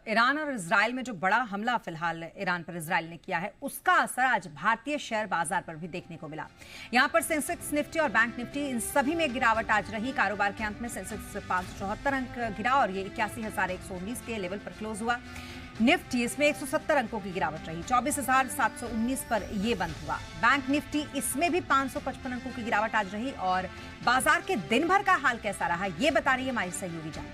Iran और Israel में जो बड़ा हमला फिलहाल ईरान पर इजराइल ने किया है, उसका असर आज भारतीय शेयर बाजार पर भी देखने को मिला। यहां पर सेंसेक्स, निफ्टी और बैंक निफ्टी, इन सभी में गिरावट आज रही। कारोबार के अंत में सेंसेक्स 574 अंक गिरा और ये 81,119 के लेवल पर क्लोज हुआ। निफ्टी इसमें 170 अंकों की गिरावट रही, 24,719 पर यह बंद हुआ। बैंक निफ्टी इसमें भी 555 अंकों की गिरावट आज रही। और बाजार के दिन भर का हाल कैसा रहा, ये बता रही है हमारी सहयोगी जान।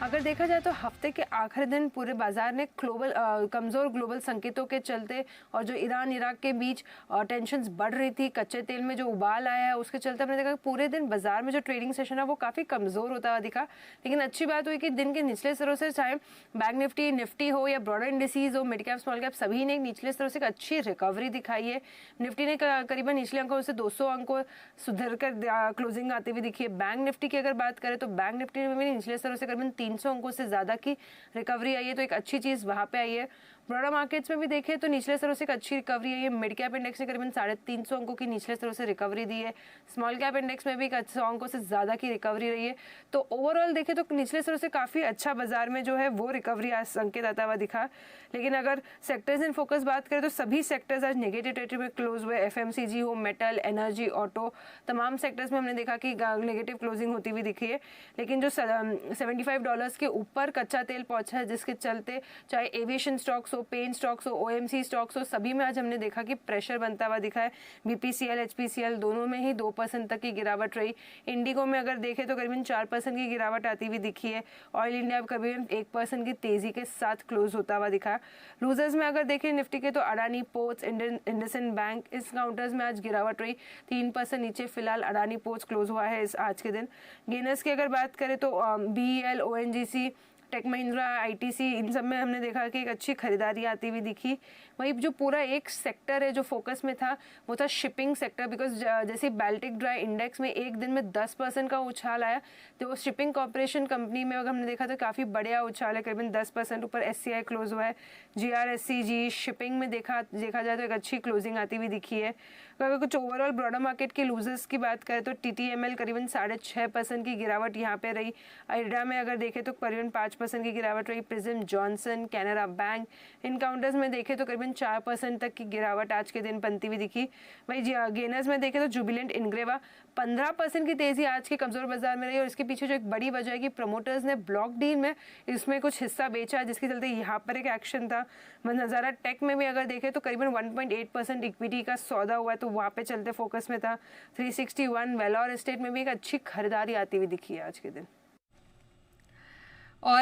अगर देखा जाए तो हफ्ते के आखिरी दिन पूरे बाजार ने कमजोर ग्लोबल संकेतों के चलते और जो ईरान इराक के बीच टेंशन्स बढ़ रही थी, कच्चे तेल में जो उबाल आया है उसके चलते हमने देखा कि पूरे दिन बाजार में जो ट्रेडिंग सेशन है वो काफी कमजोर होता हुआ दिखा। लेकिन अच्छी बात हुई कि दिन के निचले स्तरों से चाहे बैंक निफ्टी, निफ्टी हो या ब्रॉडर इंडिसीज हो, मिड कैप, स्मॉल कैप, सभी ने निचले स्तरों से एक अच्छी रिकवरी दिखाई है। निफ्टी ने करीबन निचले अंकों से 200 अंकों सुधर कर क्लोजिंग आती हुई दिखी है। बैंक निफ्टी की अगर बात करें तो बैंक निफ्टी में भी निचले स्तरों से करीबन 300 अंकों से ज्यादा की रिकवरी आई है, तो एक अच्छी चीज वहां पे आई है। ब्रॉडर मार्केट्स में भी देखें तो निचले स्तरों से एक अच्छी रिकवरी आई है। मिड कैप इंडेक्स ने करीबन 350 अंकों की निचले स्तरों से रिकवरी दी है। स्मॉल कैप इंडेक्स में भी 100 अंकों से ज्यादा की रिकवरी रही है। तो ओवरऑल देखें तो निचले स्तरों से काफी अच्छा बाजार में जो है वो रिकवरी आज संकेत आता हुआ दिखा। लेकिन अगर सेक्टर्स इन फोकस बात करें तो सभी सेक्टर्स आज नेगेटिव टेरिटरी में क्लोज हुए। एफएमसीजी हो, मेटल, एनर्जी, ऑटो, तमाम सेक्टर्स में हमने देखा कि नेगेटिव क्लोजिंग होती हुई दिखी है। लेकिन जो $75 के ऊपर कच्चा तेल पहुंचा है, जिसके चलते चाहे एविएशन स्टॉक्स हो, पेन स्टॉक्स हो, ओएमसी स्टॉक्स हो, सभी में आज हमने देखा कि प्रेशर बनता हुआ दिखा है। बीपीसीएल, एचपीसीएल दोनों में ही 2% तक की गिरावट रही। इंडिगो में अगर देखें तो करीबन 4% की गिरावट आती हुई दिखी है। ऑयल इंडिया करीबन 1% की तेजी के साथ क्लोज होता हुआ दिखा। लूजर्स में अगर देखें निफ्टी के तो अडानी पोर्ट्स, इंडसइंड बैंक, इस काउंटर्स में आज गिरावट रही। 3% नीचे फिलहाल अडानी पोर्ट्स क्लोज हुआ है इस आज के दिन। गेनर्स की अगर बात करें तो BEL, ONGC, Tech Mahindra, ITC, इन सब में हमने देखा कि एक अच्छी खरीदारी आती हुई दिखी। वही जो पूरा एक सेक्टर है जो फोकस में था वो था शिपिंग सेक्टर, बिकॉज जैसे बाल्टिक ड्राई इंडेक्स में एक दिन में 10% का उछाल आया, तो शिपिंग कॉर्पोरेशन कंपनी में अगर हमने देखा तो काफ़ी बढ़िया उछाल है, करीबन 10% ऊपर एससीआई क्लोज हुआ है। जीआरएससीजी शिपिंग में देखा जाए तो एक अच्छी क्लोजिंग आती हुई दिखी है। अगर कुछ ओवरऑल ब्रॉडर मार्केट के लूजर्स की बात करें तो टीटीएमएल करीबन 6.5% की गिरावट यहाँ पे रही। आइडा में अगर देखें तो करीबन 5% की गिरावट रही। प्रिज्म, जॉनसन, कैनरा बैंक, इन काउंटर्स में देखें तो करीबन 4% तक की गिरावट आज के दिन बनती हुई दिखी। वही गेनर्स में देखें तो जुबिलेंट इंग्रेवा 15% की तेजी आज के कमजोर बाजार में रही। और इसके पीछे जो एक बड़ी वजह है कि प्रमोटर्स ने ब्लॉक डील में इसमें कुछ हिस्सा बेचा, जिसके चलते यहाँ पर एक एक्शन था। नजारा टेक में भी अगर देखें तो करीबन 1.8% इक्विटी का सौदा हुआ है, तो वहाँ पे चलते फोकस में था। 361 वेलोर एस्टेट में भी एक अच्छी खरीदारी आती हुई दिखी है आज के दिन।